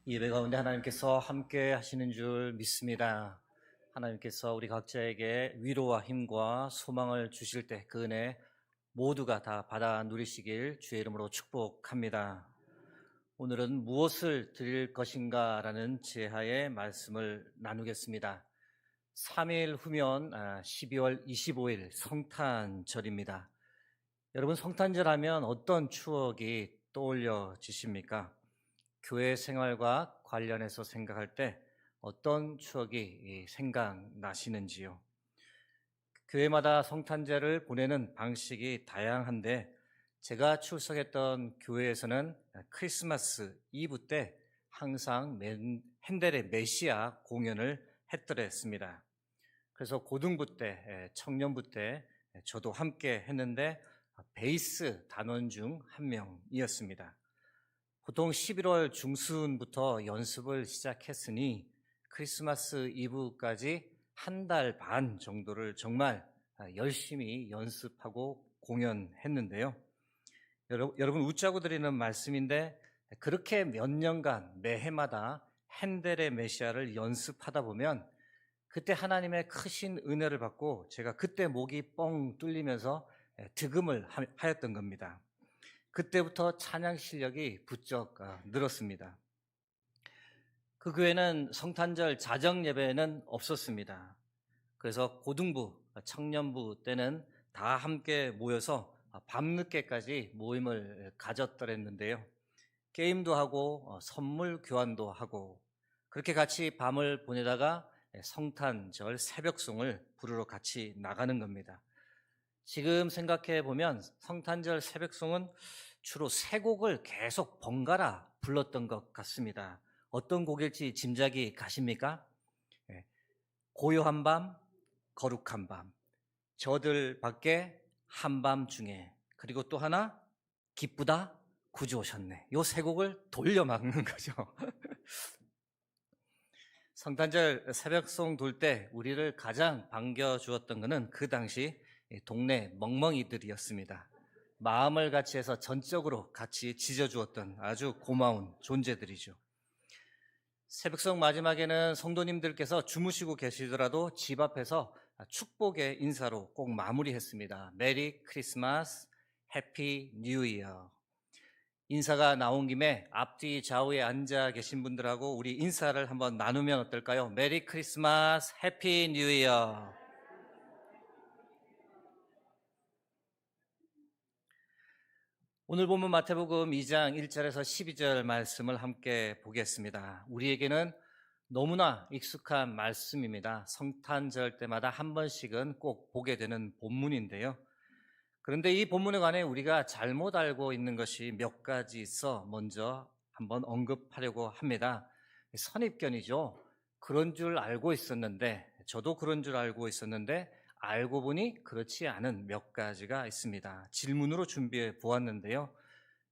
예배 가운데 하나님께서 함께 하시는 줄 믿습니다. 하나님께서 우리 각자에게 위로와 힘과 소망을 주실 때 그 은혜 모두가 다 받아 누리시길 주의 이름으로 축복합니다. 오늘은 무엇을 드릴 것인가 라는 제하의 말씀을 나누겠습니다. 3일 후면 12월 25일 성탄절입니다. 여러분, 성탄절 하면 어떤 추억이 떠올려지십니까? 교회 생활과 관련해서 생각할 때 어떤 추억이 생각나시는지요? 교회마다 성탄절을 보내는 방식이 다양한데 제가 출석했던 교회에서는 크리스마스 이브 때 항상 핸델의 메시아 공연을 했더랬습니다. 그래서 고등부 때, 청년부 때 저도 함께 했는데 베이스 단원 중 한 명이었습니다. 보통 11월 중순부터 연습을 시작했으니 크리스마스 이브까지 한 달 반 정도를 정말 열심히 연습하고 공연했는데요. 여러분 웃자고 드리는 말씀인데 그렇게 몇 년간 매해마다 핸델의 메시아를 연습하다 보면 그때 하나님의 크신 은혜를 받고 제가 그때 목이 뻥 뚫리면서 득음을 하였던 겁니다. 그때부터 찬양 실력이 부쩍 늘었습니다. 그 교회는 성탄절 자정 예배는 없었습니다. 그래서 고등부, 청년부 때는 다 함께 모여서 밤늦게까지 모임을 가졌더랬는데요. 게임도 하고 선물 교환도 하고 그렇게 같이 밤을 보내다가 성탄절 새벽송을 부르러 같이 나가는 겁니다. 지금 생각해 보면 성탄절 새벽송은 주로 세 곡을 계속 번갈아 불렀던 것 같습니다. 어떤 곡일지 짐작이 가십니까? 고요한 밤, 거룩한 밤, 저들 밖에 한밤중에, 그리고 또 하나 기쁘다 구주 오셨네. 요 세 곡을 돌려막는 거죠. 성탄절 새벽송 돌 때 우리를 가장 반겨주었던 것은 그 당시 동네 멍멍이들이었습니다. 마음을 같이 해서 전적으로 같이 지져주었던 아주 고마운 존재들이죠. 새벽송 마지막에는 성도님들께서 주무시고 계시더라도 집 앞에서 축복의 인사로 꼭 마무리했습니다. 메리 크리스마스, 해피 뉴 이어. 인사가 나온 김에 앞뒤 좌우에 앉아 계신 분들하고 우리 인사를 한번 나누면 어떨까요? 메리 크리스마스, 해피 뉴 이어. 오늘 본문 마태복음 2장 1절에서 12절 말씀을 함께 보겠습니다. 우리에게는 너무나 익숙한 말씀입니다. 성탄절 때마다 한 번씩은 꼭 보게 되는 본문인데요. 그런데 이 본문에 관해 우리가 잘못 알고 있는 것이 몇 가지 있어 먼저 한번 언급하려고 합니다. 선입견이죠. 그런 줄 알고 있었는데, 저도 그런 줄 알고 있었는데 알고 보니 그렇지 않은 몇 가지가 있습니다. 질문으로 준비해 보았는데요.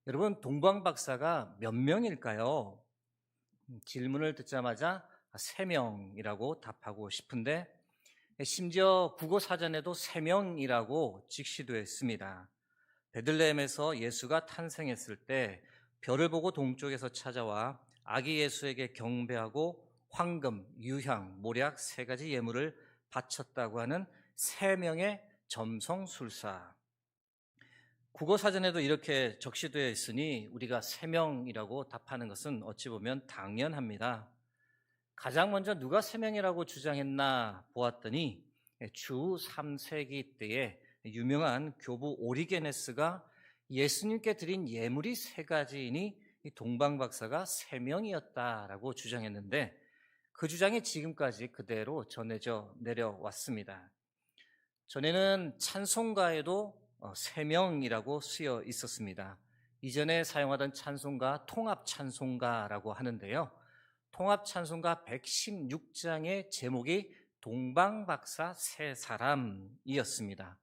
여러분, 동방박사가 몇 명일까요? 질문을 듣자마자 3명이라고 답하고 싶은데 심지어 국어사전에도 3명이라고 직시되어 있습니다. 베들레헴에서 예수가 탄생했을 때 별을 보고 동쪽에서 찾아와 아기 예수에게 경배하고 황금, 유향, 모략 3가지 예물을 바쳤다고 하는 3명의 점성술사. 국어사전에도 이렇게 적시되어 있으니 우리가 3명이라고 답하는 것은 어찌 보면 당연합니다. 가장 먼저 누가 3명이라고 주장했나 보았더니 주 3세기 때에 유명한 교부 오리게네스가 예수님께 드린 예물이 3가지이니 동방박사가 3명이었다라고 주장했는데 그 주장이 지금까지 그대로 전해져 내려왔습니다. 전에는 찬송가에도 3명이라고 쓰여 있었습니다. 이전에 사용하던 찬송가 통합 찬송가라고 하는데요. 통합 찬송가 116장의 제목이 동방박사 3사람이었습니다.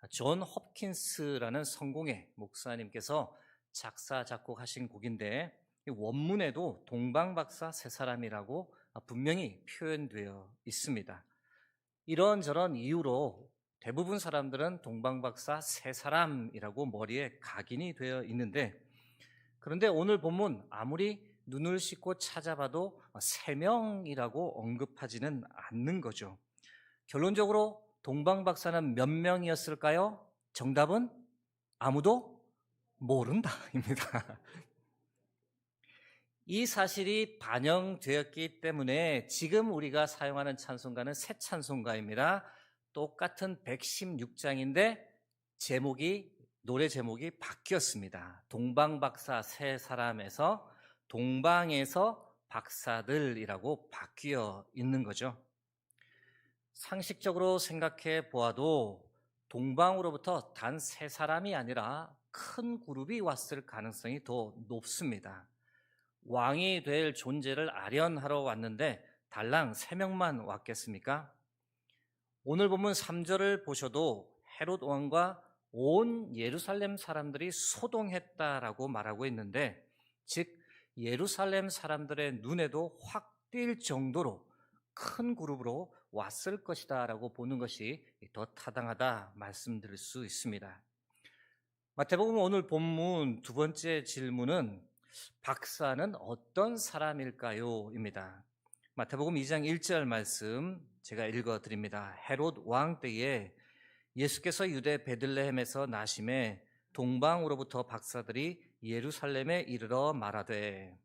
존 홉킨스라는 성공회 목사님께서 작사 작곡하신 곡인데 원문에도 동방박사 3사람이라고 분명히 표현되어 있습니다. 이런저런 이유로 대부분 사람들은 동방박사 3사람이라고 머리에 각인이 되어 있는데, 그런데 오늘 본문 아무리 눈을 씻고 찾아봐도 3명이라고 언급하지는 않는 거죠. 결론적으로 동방박사는 몇 명이었을까요? 정답은 아무도 모른다입니다. 이 사실이 반영되었기 때문에 지금 우리가 사용하는 찬송가는 새 찬송가입니다. 똑같은 116장인데 노래 제목이 바뀌었습니다. 동방박사 세 사람에서 동방에서 박사들이라고 바뀌어 있는 거죠. 상식적으로 생각해 보아도 동방으로부터 단 세 사람이 아니라 큰 그룹이 왔을 가능성이 더 높습니다. 왕이 될 존재를 아련하러 왔는데 달랑 3명만 왔겠습니까? 오늘 본문 3절을 보셔도 헤롯 왕과 온 예루살렘 사람들이 소동했다라고 말하고 있는데, 즉 예루살렘 사람들의 눈에도 확 띌 정도로 큰 그룹으로 왔을 것이다 라고 보는 것이 더 타당하다 말씀드릴 수 있습니다. 마태복음 오늘 본문 두 번째 질문은 박사는 어떤 사람일까요? 입니다. 마태복음 2장 1절 말씀 제가 읽어드립니다. 헤롯 왕 때에 예수께서 유대 베들레헴에서 나심에 동방으로부터 박사들이 예루살렘에 이르러 말하되,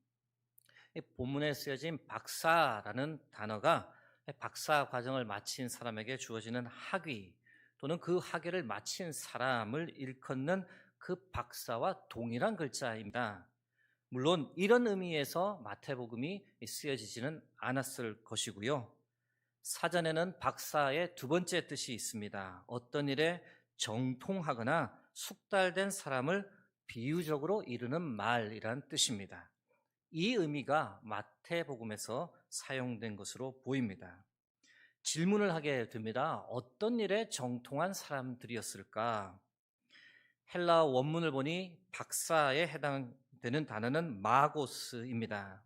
이 본문에 쓰여진 박사라는 단어가 박사 과정을 마친 사람에게 주어지는 학위 또는 그 학위를 마친 사람을 일컫는 그 박사와 동일한 글자입니다. 물론 이런 의미에서 마태복음이 쓰여지지는 않았을 것이고요. 사전에는 박사의 두 번째 뜻이 있습니다. 어떤 일에 정통하거나 숙달된 사람을 비유적으로 이르는 말이란 뜻입니다. 이 의미가 마태복음에서 사용된 것으로 보입니다. 질문을 하게 됩니다. 어떤 일에 정통한 사람들이었을까? 헬라어 원문을 보니 박사에 해당되는 단어는 마고스입니다.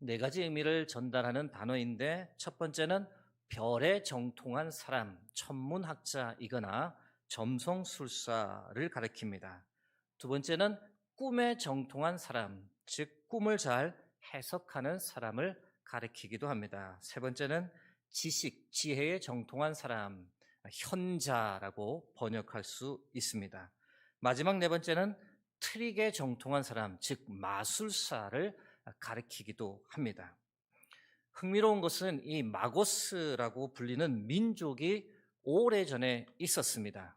4가지 의미를 전달하는 단어인데, 첫 번째는 별에 정통한 사람, 천문학자이거나 점성술사를 가리킵니다. 두 번째는 꿈에 정통한 사람, 즉 꿈을 잘 해석하는 사람을 가리키기도 합니다. 세 번째는 지식, 지혜에 정통한 사람, 현자라고 번역할 수 있습니다. 마지막 4번째는 트릭에 정통한 사람, 즉 마술사를 가리키기도 합니다. 흥미로운 것은 이 마고스라고 불리는 민족이 오래전에 있었습니다.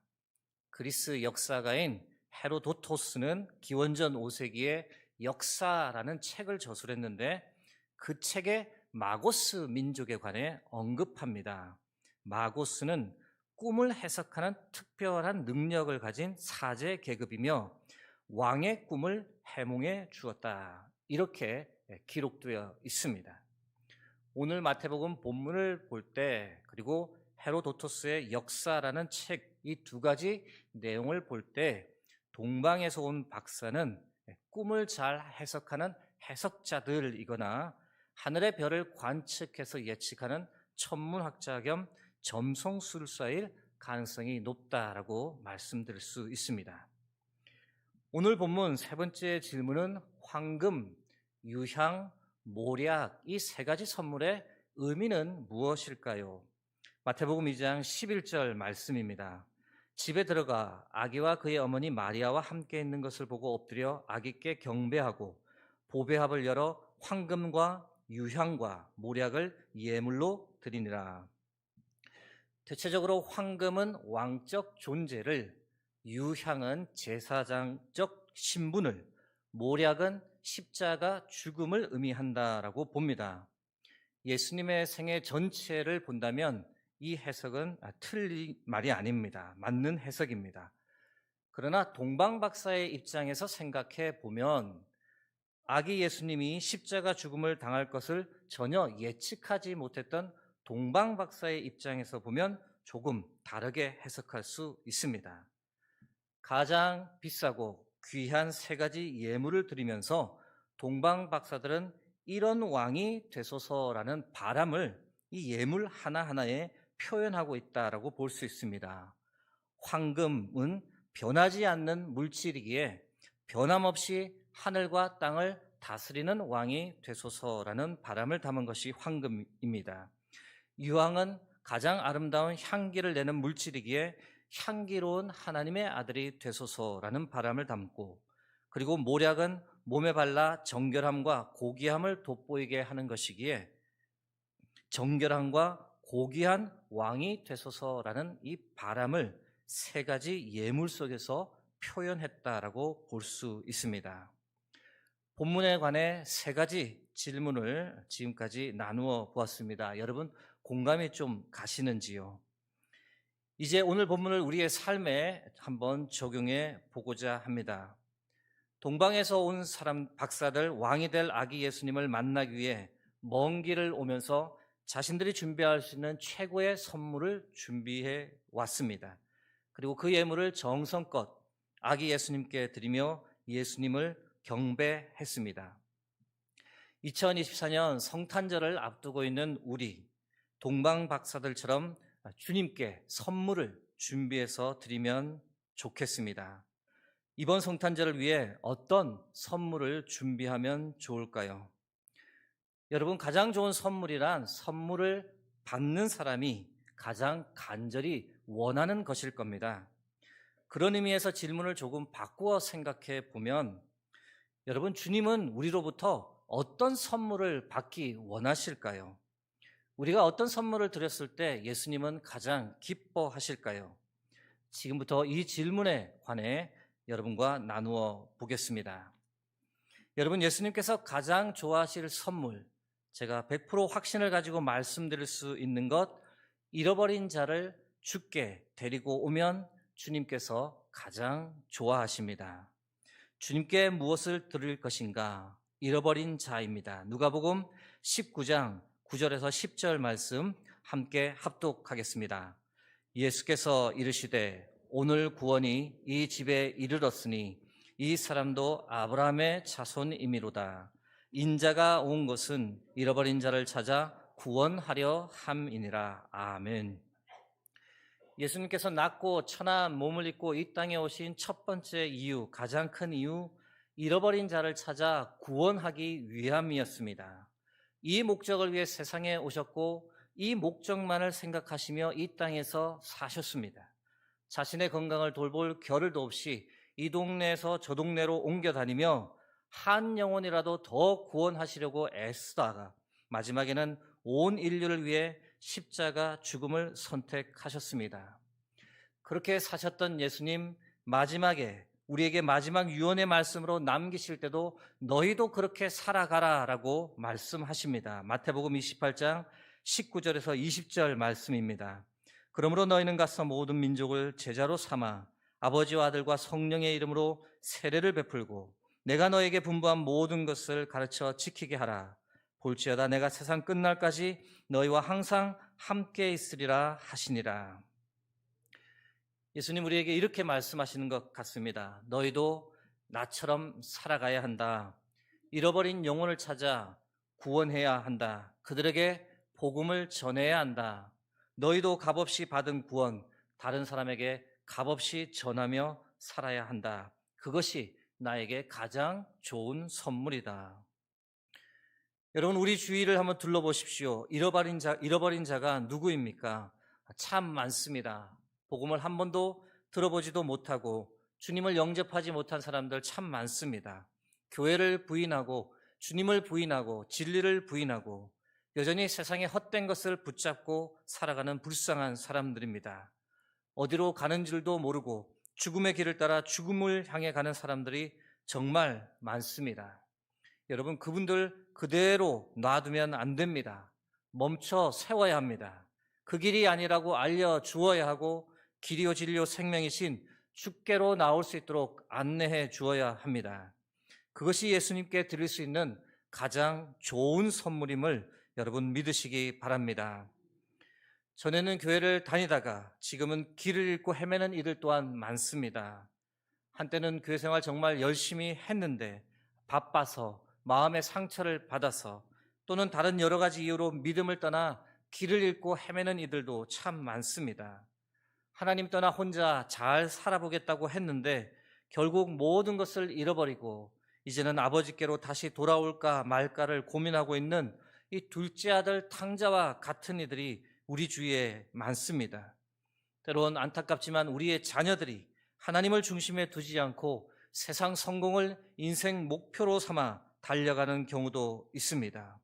그리스 역사가인 헤로도토스는 기원전 5세기에 역사라는 책을 저술했는데, 그 책에 마고스 민족에 관해 언급합니다. 마고스는 꿈을 해석하는 특별한 능력을 가진 사제 계급이며 왕의 꿈을 해몽해 주었다, 이렇게 기록되어 있습니다. 오늘 마태복음 본문을 볼 때, 그리고 헤로도토스의 역사라는 책, 이 2가지 내용을 볼 때 동방에서 온 박사는 꿈을 잘 해석하는 해석자들이거나 하늘의 별을 관측해서 예측하는 천문학자 겸 점성술사일 가능성이 높다라고 말씀드릴 수 있습니다. 오늘 본문 3번째 질문은 황금, 유향, 모략, 이 3가지 선물의 의미는 무엇일까요? 마태복음 2장 11절 말씀입니다. 집에 들어가 아기와 그의 어머니 마리아와 함께 있는 것을 보고 엎드려 아기께 경배하고 보배합을 열어 황금과 유향과 모략을 예물로 드리니라. 대체적으로 황금은 왕적 존재를, 유향은 제사장적 신분을, 모략은 십자가 죽음을 의미한다라고 봅니다. 예수님의 생애 전체를 본다면 이 해석은 틀린 말이 아닙니다. 맞는 해석입니다. 그러나 동방박사의 입장에서 생각해 보면 아기 예수님이 십자가 죽음을 당할 것을 전혀 예측하지 못했던 동방박사의 입장에서 보면 조금 다르게 해석할 수 있습니다. 가장 비싸고 귀한 3가지 예물을 드리면서 동방박사들은 이런 왕이 되소서라는 바람을 이 예물 하나하나에 표현하고 있다라고 볼 수 있습니다. 황금은 변하지 않는 물질이기에 변함없이 하늘과 땅을 다스리는 왕이 되소서라는 바람을 담은 것이 황금입니다. 유황은 가장 아름다운 향기를 내는 물질이기에 향기로운 하나님의 아들이 되소서라는 바람을 담고, 그리고 모략은 몸에 발라 정결함과 고귀함을 돋보이게 하는 것이기에 정결함과 고귀한 왕이 되소서라는 이 바람을 세 가지 예물 속에서 표현했다라고 볼 수 있습니다. 본문에 관해 세 가지 질문을 지금까지 나누어 보았습니다. 여러분 공감이 좀 가시는지요? 이제 오늘 본문을 우리의 삶에 한번 적용해 보고자 합니다. 동방에서 온 박사들, 왕이 될 아기 예수님을 만나기 위해 먼 길을 오면서 자신들이 준비할 수 있는 최고의 선물을 준비해 왔습니다. 그리고 그 예물을 정성껏 아기 예수님께 드리며 예수님을 경배했습니다. 2024년 성탄절을 앞두고 있는 우리 동방 박사들처럼 주님께 선물을 준비해서 드리면 좋겠습니다. 이번 성탄절을 위해 어떤 선물을 준비하면 좋을까요? 여러분, 가장 좋은 선물이란 선물을 받는 사람이 가장 간절히 원하는 것일 겁니다. 그런 의미에서 질문을 조금 바꾸어 생각해 보면, 여러분, 주님은 우리로부터 어떤 선물을 받기 원하실까요? 우리가 어떤 선물을 드렸을 때 예수님은 가장 기뻐하실까요? 지금부터 이 질문에 관해 여러분과 나누어 보겠습니다. 여러분, 예수님께서 가장 좋아하실 선물, 제가 100% 확신을 가지고 말씀드릴 수 있는 것, 잃어버린 자를 주께 데리고 오면 주님께서 가장 좋아하십니다. 주님께 무엇을 드릴 것인가? 잃어버린 자입니다. 누가복음 19장 9절에서 10절 말씀 함께 합독하겠습니다. 예수께서 이르시되 오늘 구원이 이 집에 이르렀으니 이 사람도 아브라함의 자손이미로다. 인자가 온 것은 잃어버린 자를 찾아 구원하려 함이니라. 아멘. 예수님께서 낮고 천한 몸을 입고 이 땅에 오신 첫 번째 이유, 가장 큰 이유, 잃어버린 자를 찾아 구원하기 위함이었습니다. 이 목적을 위해 세상에 오셨고 이 목적만을 생각하시며 이 땅에서 사셨습니다. 자신의 건강을 돌볼 겨를도 없이 이 동네에서 저 동네로 옮겨 다니며 한 영혼이라도 더 구원하시려고 애쓰다가 마지막에는 온 인류를 위해 십자가 죽음을 선택하셨습니다. 그렇게 사셨던 예수님, 마지막에 우리에게 마지막 유언의 말씀으로 남기실 때도 너희도 그렇게 살아가라라고 말씀하십니다. 마태복음 28장 19절에서 20절 말씀입니다. 그러므로 너희는 가서 모든 민족을 제자로 삼아 아버지와 아들과 성령의 이름으로 세례를 베풀고 내가 너에게 분부한 모든 것을 가르쳐 지키게 하라. 볼지어다 내가 세상 끝날까지 너희와 항상 함께 있으리라 하시니라. 예수님 우리에게 이렇게 말씀하시는 것 같습니다. 너희도 나처럼 살아가야 한다. 잃어버린 영혼을 찾아 구원해야 한다. 그들에게 복음을 전해야 한다. 너희도 값없이 받은 구원, 다른 사람에게 값없이 전하며 살아야 한다. 그것이 나에게 가장 좋은 선물이다. 여러분, 우리 주위를 한번 둘러보십시오. 잃어버린 자가 누구입니까? 참 많습니다. 복음을 한 번도 들어보지도 못하고 주님을 영접하지 못한 사람들 참 많습니다. 교회를 부인하고 주님을 부인하고 진리를 부인하고 여전히 세상의 헛된 것을 붙잡고 살아가는 불쌍한 사람들입니다. 어디로 가는 줄도 모르고 죽음의 길을 따라 죽음을 향해 가는 사람들이 정말 많습니다. 여러분, 그분들 그대로 놔두면 안 됩니다. 멈춰 세워야 합니다. 그 길이 아니라고 알려주어야 하고 길이요 진리요 생명이신 주께로 나올 수 있도록 안내해 주어야 합니다. 그것이 예수님께 드릴 수 있는 가장 좋은 선물임을 여러분 믿으시기 바랍니다. 전에는 교회를 다니다가 지금은 길을 잃고 헤매는 이들 또한 많습니다. 한때는 교회 생활 정말 열심히 했는데 바빠서 마음의 상처를 받아서 또는 다른 여러 가지 이유로 믿음을 떠나 길을 잃고 헤매는 이들도 참 많습니다. 하나님 떠나 혼자 잘 살아보겠다고 했는데 결국 모든 것을 잃어버리고 이제는 아버지께로 다시 돌아올까 말까를 고민하고 있는 이 둘째 아들 탕자와 같은 이들이 우리 주위에 많습니다. 때론 안타깝지만 우리의 자녀들이 하나님을 중심에 두지 않고 세상 성공을 인생 목표로 삼아 달려가는 경우도 있습니다.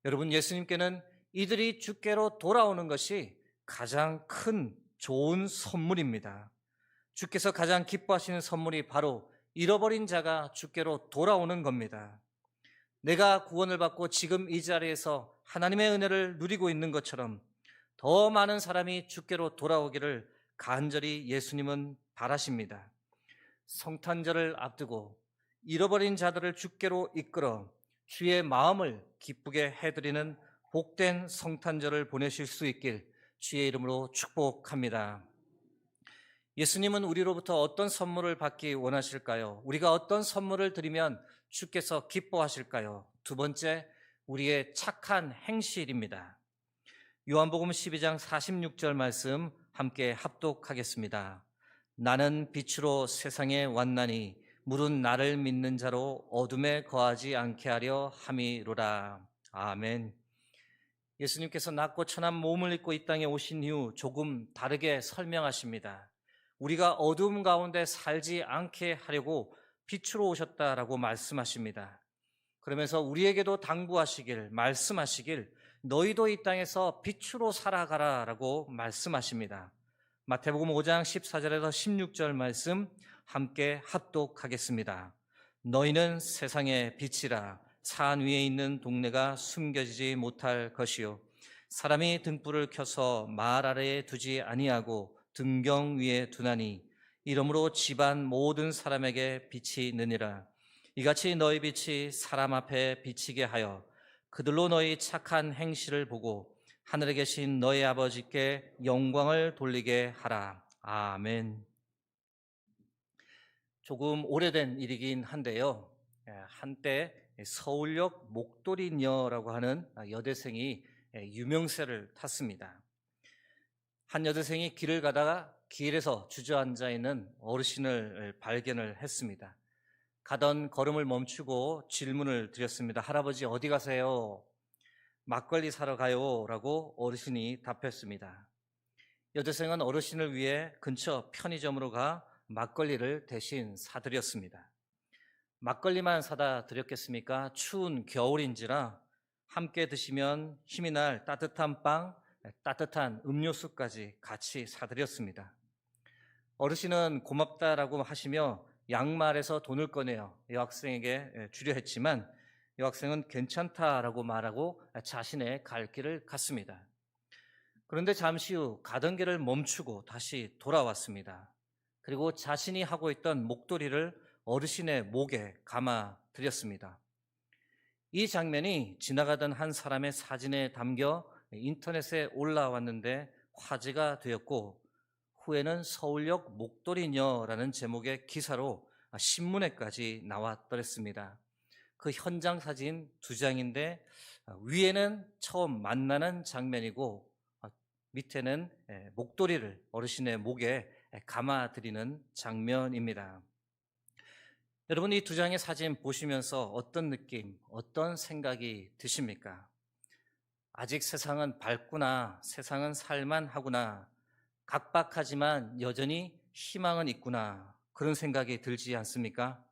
여러분, 예수님께는 이들이 주께로 돌아오는 것이 가장 큰 좋은 선물입니다. 주께서 가장 기뻐하시는 선물이 바로 잃어버린 자가 주께로 돌아오는 겁니다. 내가 구원을 받고 지금 이 자리에서 하나님의 은혜를 누리고 있는 것처럼 더 많은 사람이 주께로 돌아오기를 간절히 예수님은 바라십니다. 성탄절을 앞두고 잃어버린 자들을 주께로 이끌어 주의 마음을 기쁘게 해드리는 복된 성탄절을 보내실 수 있길 주의 이름으로 축복합니다. 예수님은 우리로부터 어떤 선물을 받기 원하실까요? 우리가 어떤 선물을 드리면 주께서 기뻐하실까요? 두 번째, 우리의 착한 행실입니다. 요한복음 12장 46절 말씀 함께 합독하겠습니다. 나는 빛으로 세상에 왔나니 물은 나를 믿는 자로 어둠에 거하지 않게 하려 함이로라. 아멘. 예수님께서 낮고 천한 몸을 입고 이 땅에 오신 이후 조금 다르게 설명하십니다. 우리가 어둠 가운데 살지 않게 하려고 빛으로 오셨다라고 말씀하십니다. 그러면서 우리에게도 당부하시길, 말씀하시길, 너희도 이 땅에서 빛으로 살아가라라고 말씀하십니다. 마태복음 5장 14절에서 16절 말씀 함께 합독하겠습니다. 너희는 세상의 빛이라. 산 위에 있는 동네가 숨겨지지 못할 것이요 사람이 등불을 켜서 말 아래에 두지 아니하고 등경 위에 두나니 이러므로 집안 모든 사람에게 빛이 느니라. 이같이 너희 빛이 사람 앞에 비치게 하여 그들로 너희 착한 행실을 보고 하늘에 계신 너희 아버지께 영광을 돌리게 하라. 아멘. 조금 오래된 일이긴 한데요. 한때 서울역 목도리녀라고 하는 여대생이 유명세를 탔습니다. 한 여대생이 길을 가다가 길에서 주저앉아 있는 어르신을 발견을 했습니다. 가던 걸음을 멈추고 질문을 드렸습니다. 할아버지 어디 가세요? 막걸리 사러 가요 라고 어르신이 답했습니다. 여대생은 어르신을 위해 근처 편의점으로 가 막걸리를 대신 사드렸습니다. 막걸리만 사다 드렸겠습니까? 추운 겨울인지라 함께 드시면 힘이 날 따뜻한 빵, 따뜻한 음료수까지 같이 사드렸습니다. 어르신은 고맙다라고 하시며 양말에서 돈을 꺼내어 여학생에게 주려 했지만 여학생은 괜찮다라고 말하고 자신의 갈 길을 갔습니다. 그런데 잠시 후 가던 길을 멈추고 다시 돌아왔습니다. 그리고 자신이 하고 있던 목도리를 어르신의 목에 감아 드렸습니다. 이 장면이 지나가던 한 사람의 사진에 담겨 인터넷에 올라왔는데 화제가 되었고 후에는 서울역 목도리녀라는 제목의 기사로 신문에까지 나왔더랬습니다. 그 현장 사진 2장인데 위에는 처음 만나는 장면이고 밑에는 목도리를 어르신의 목에 감아드리는 장면입니다. 여러분, 이 2장의 사진 보시면서 어떤 느낌, 어떤 생각이 드십니까? 아직 세상은 밝구나, 세상은 살만하구나, 각박하지만 여전히 희망은 있구나, 그런 생각이 들지 않습니까?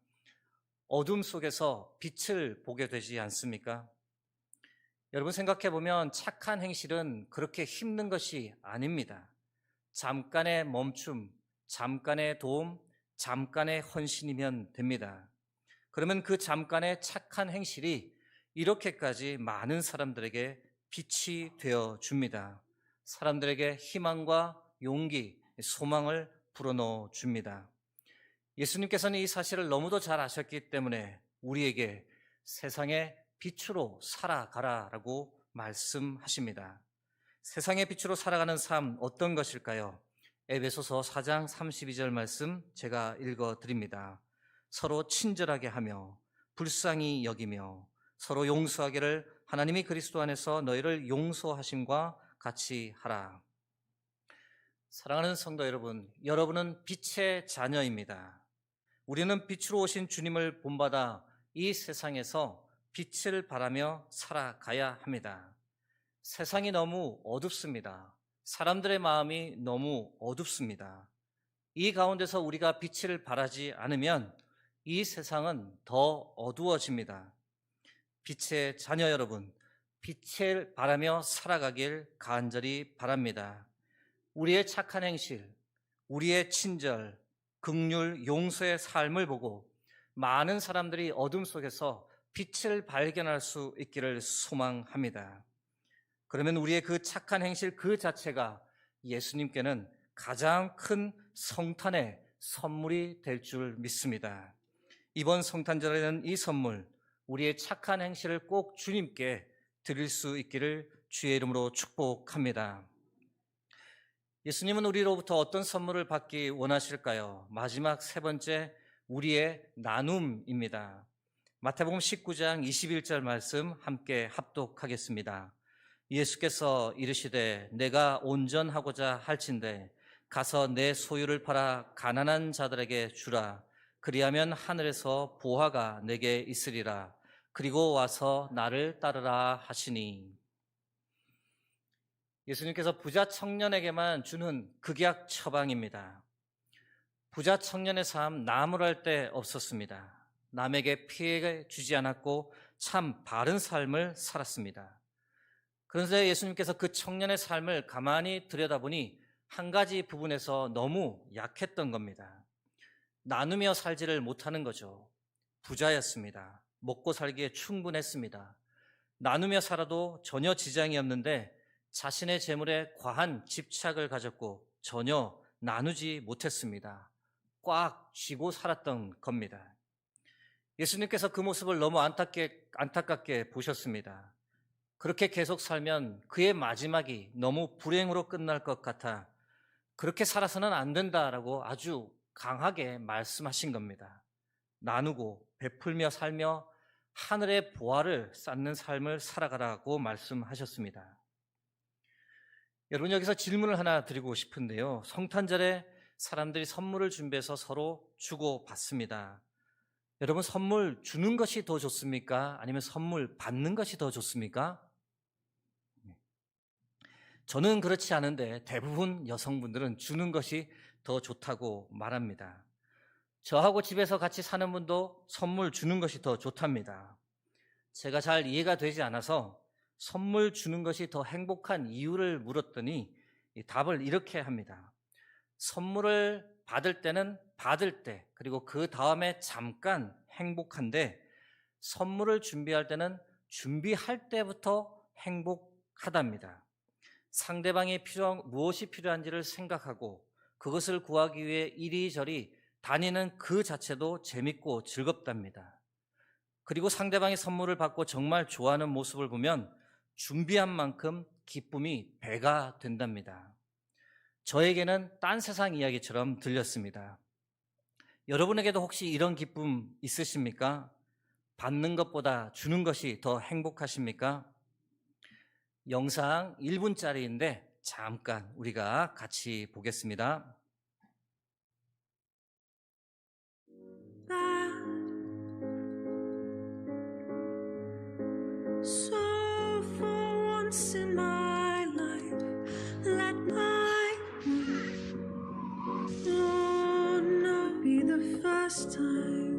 어둠 속에서 빛을 보게 되지 않습니까? 여러분, 생각해보면 착한 행실은 그렇게 힘든 것이 아닙니다. 잠깐의 멈춤, 잠깐의 도움, 잠깐의 헌신이면 됩니다. 그러면 그 잠깐의 착한 행실이 이렇게까지 많은 사람들에게 빛이 되어 줍니다. 사람들에게 희망과 용기, 소망을 불어넣어 줍니다. 예수님께서는 이 사실을 너무도 잘 아셨기 때문에 우리에게 세상의 빛으로 살아가라라고 말씀하십니다. 세상의 빛으로 살아가는 삶 어떤 것일까요? 에베소서 4장 32절 말씀 제가 읽어드립니다. 서로 친절하게 하며 불쌍히 여기며 서로 용서하기를 하나님이 그리스도 안에서 너희를 용서하심과 같이 하라. 사랑하는 성도 여러분, 여러분은 빛의 자녀입니다. 우리는 빛으로 오신 주님을 본받아 이 세상에서 빛을 발하며 살아가야 합니다. 세상이 너무 어둡습니다. 사람들의 마음이 너무 어둡습니다. 이 가운데서 우리가 빛을 발하지 않으면 이 세상은 더 어두워집니다. 빛의 자녀 여러분, 빛을 발하며 살아가길 간절히 바랍니다. 우리의 착한 행실, 우리의 친절, 긍휼, 용서의 삶을 보고 많은 사람들이 어둠 속에서 빛을 발견할 수 있기를 소망합니다. 그러면 우리의 그 착한 행실 그 자체가 예수님께는 가장 큰 성탄의 선물이 될 줄 믿습니다. 이번 성탄절에는 이 선물, 우리의 착한 행실을 꼭 주님께 드릴 수 있기를 주의 이름으로 축복합니다. 예수님은 우리로부터 어떤 선물을 받기 원하실까요? 마지막 세 번째, 우리의 나눔입니다. 마태복음 19장 21절 말씀 함께 합독하겠습니다. 예수께서 이르시되 내가 온전하고자 할진대 가서 내 소유를 팔아 가난한 자들에게 주라. 그리하면 하늘에서 보화가 내게 있으리라. 그리고 와서 나를 따르라 하시니. 예수님께서 부자 청년에게만 주는 극약 처방입니다. 부자 청년의 삶 나무랄 데 없었습니다. 남에게 피해 주지 않았고 참 바른 삶을 살았습니다. 그런데 예수님께서 그 청년의 삶을 가만히 들여다보니 한 가지 부분에서 너무 약했던 겁니다. 나누며 살지를 못하는 거죠. 부자였습니다. 먹고 살기에 충분했습니다. 나누며 살아도 전혀 지장이 없는데 자신의 재물에 과한 집착을 가졌고 전혀 나누지 못했습니다. 꽉 쥐고 살았던 겁니다. 예수님께서 그 모습을 너무 안타깝게 보셨습니다. 그렇게 계속 살면 그의 마지막이 너무 불행으로 끝날 것 같아 그렇게 살아서는 안 된다라고 아주 강하게 말씀하신 겁니다. 나누고 베풀며 살며 하늘의 보화를 쌓는 삶을 살아가라고 말씀하셨습니다. 여러분, 여기서 질문을 하나 드리고 싶은데요. 성탄절에 사람들이 선물을 준비해서 서로 주고 받습니다. 여러분, 선물 주는 것이 더 좋습니까? 아니면 선물 받는 것이 더 좋습니까? 저는 그렇지 않은데 대부분 여성분들은 주는 것이 더 좋다고 말합니다. 저하고 집에서 같이 사는 분도 선물 주는 것이 더 좋답니다. 제가 잘 이해가 되지 않아서 선물 주는 것이 더 행복한 이유를 물었더니 답을 이렇게 합니다. 선물을 받을 때는 받을 때, 그리고 그 다음에 잠깐 행복한데 선물을 준비할 때는 준비할 때부터 행복하답니다. 상대방이 무엇이 필요한지를 생각하고 그것을 구하기 위해 이리저리 다니는 그 자체도 재밌고 즐겁답니다. 그리고 상대방이 선물을 받고 정말 좋아하는 모습을 보면 준비한 만큼 기쁨이 배가 된답니다. 저에게는 딴 세상 이야기처럼 들렸습니다. 여러분에게도 혹시 이런 기쁨 있으십니까? 받는 것보다 주는 것이 더 행복하십니까? 영상 1분짜리인데 잠깐 우리가 같이 보겠습니다. So for once in my life, let my Lord not be the first time.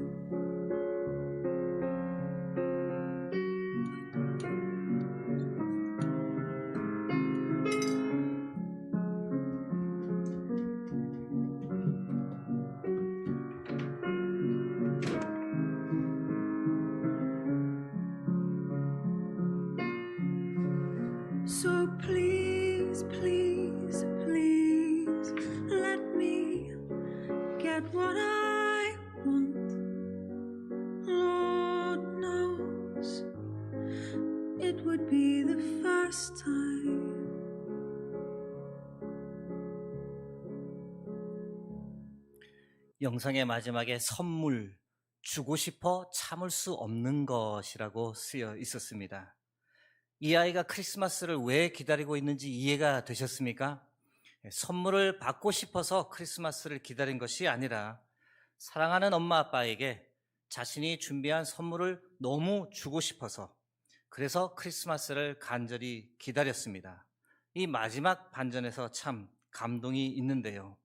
So please, please, please let me get what I want. Lord knows it would be the first time. 영상의 마지막에 선물, 주고 싶어 참을 수 없는 것이라고 쓰여 있었습니다. 이 아이가 크리스마스를 왜 기다리고 있는지 이해가 되셨습니까? 선물을 받고 싶어서 크리스마스를 기다린 것이 아니라 사랑하는 엄마 아빠에게 자신이 준비한 선물을 너무 주고 싶어서 그래서 크리스마스를 간절히 기다렸습니다. 이 마지막 반전에서 참 감동이 있는데요.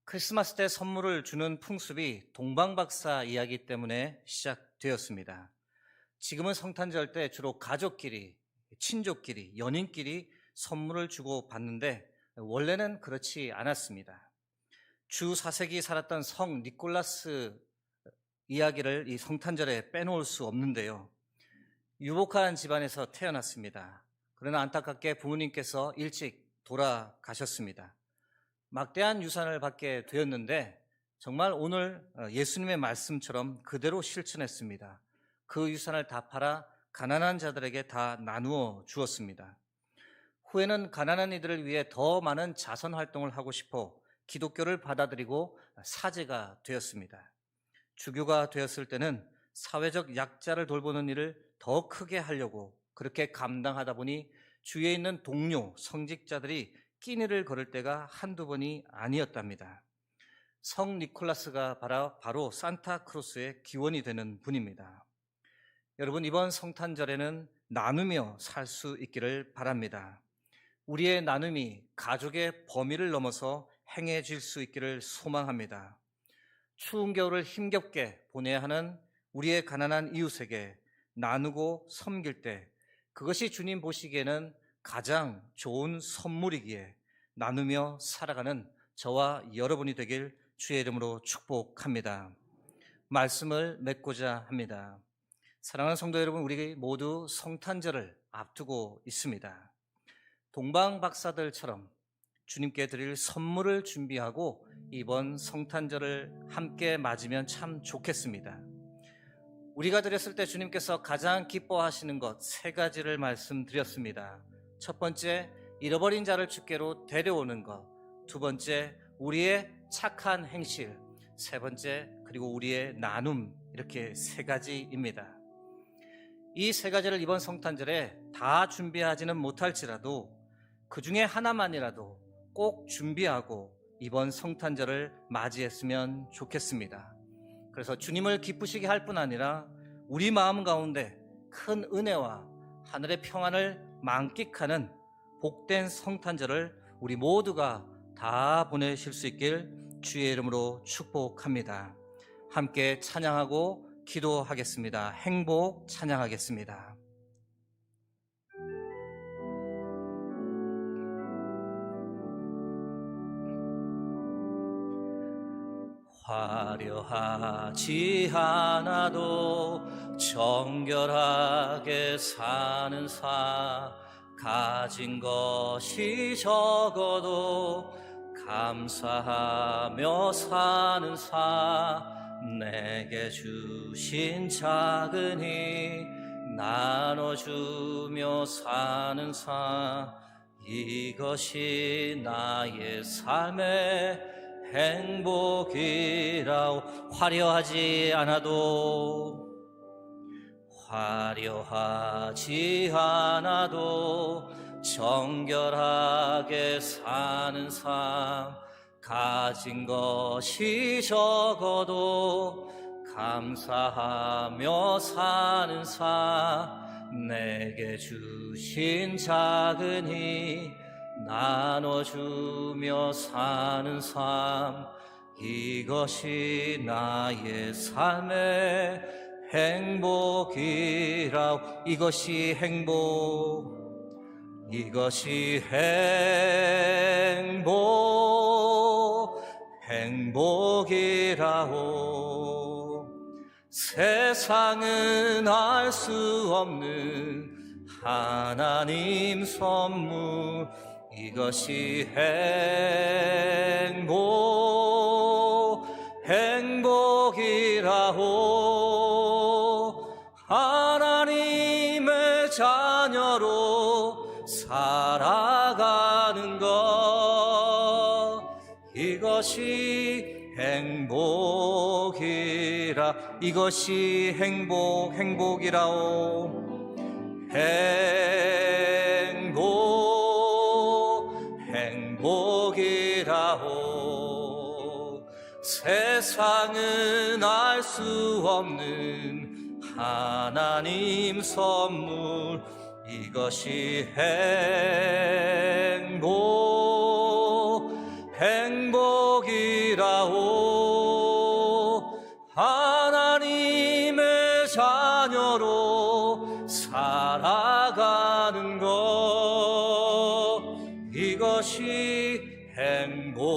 크리스마스 때 선물을 주는 풍습이 동방박사 이야기 때문에 시작되었습니다. 지금은 성탄절 때 주로 가족끼리, 친족끼리, 연인끼리 선물을 주고 받는데 원래는 그렇지 않았습니다. 주 4세기 살았던 성 니콜라스 이야기를 이 성탄절에 빼놓을 수 없는데요. 유복한 집안에서 태어났습니다. 그러나 안타깝게 부모님께서 일찍 돌아가셨습니다. 막대한 유산을 받게 되었는데 정말 오늘 예수님의 말씀처럼 그대로 실천했습니다. 그 유산을 다 팔아 가난한 자들에게 다 나누어 주었습니다. 후에는 가난한 이들을 위해 더 많은 자선 활동을 하고 싶어 기독교를 받아들이고 사제가 되었습니다. 주교가 되었을 때는 사회적 약자를 돌보는 일을 더 크게 하려고 그렇게 감당하다 보니 주위에 있는 동료, 성직자들이 끼니를 걸을 때가 한두 번이 아니었답니다. 성 니콜라스가 바로 산타크로스의 기원이 되는 분입니다. 여러분, 이번 성탄절에는 나누며 살 수 있기를 바랍니다. 우리의 나눔이 가족의 범위를 넘어서 행해질 수 있기를 소망합니다. 추운 겨울을 힘겹게 보내야 하는 우리의 가난한 이웃에게 나누고 섬길 때 그것이 주님 보시기에는 가장 좋은 선물이기에 나누며 살아가는 저와 여러분이 되길 주의 이름으로 축복합니다. 말씀을 맺고자 합니다. 사랑하는 성도 여러분, 우리 모두 성탄절을 앞두고 있습니다. 동방 박사들처럼 주님께 드릴 선물을 준비하고 이번 성탄절을 함께 맞으면 참 좋겠습니다. 우리가 드렸을 때 주님께서 가장 기뻐하시는 것 3가지를 말씀드렸습니다. 첫 번째, 잃어버린 자를 주께로 데려오는 것. 두 번째, 우리의 착한 행실. 세 번째, 그리고 우리의 나눔. 이렇게 3가지입니다. 이 3가지를 이번 성탄절에 다 준비하지는 못할지라도 그 중에 하나만이라도 꼭 준비하고 이번 성탄절을 맞이했으면 좋겠습니다. 그래서 주님을 기쁘시게 할 뿐 아니라 우리 마음 가운데 큰 은혜와 하늘의 평안을 만끽하는 복된 성탄절을 우리 모두가 다 보내실 수 있길 주의 이름으로 축복합니다. 함께 찬양하고 기도하겠습니다. 행복 찬양하겠습니다. 화려하지 않아도 정결하게 사는 삶, 가진 것이 적어도 감사하며 사는 삶, 내게 주신 작은 힘 나눠주며 사는 삶, 이것이 나의 삶의 행복이라오. 화려하지 않아도 정결하게 사는 삶, 가진 것이 적어도 감사하며 사는 삶, 내게 주신 작은 힘 나눠주며 사는 삶, 이것이 나의 삶의 행복이라오. 이것이 행복이라오. 세상은 알 수 없는 하나님 선물, 이것이 행복이라오. 하나님의 자녀로 살아가는 것, 이것이 이것이 행복이라오. 행복이라오. 세상은 알 수 없는 하나님 선물, 이것이 행복이라오. 하나님의 자녀로 살아가는 것, 이것이 행복이라오.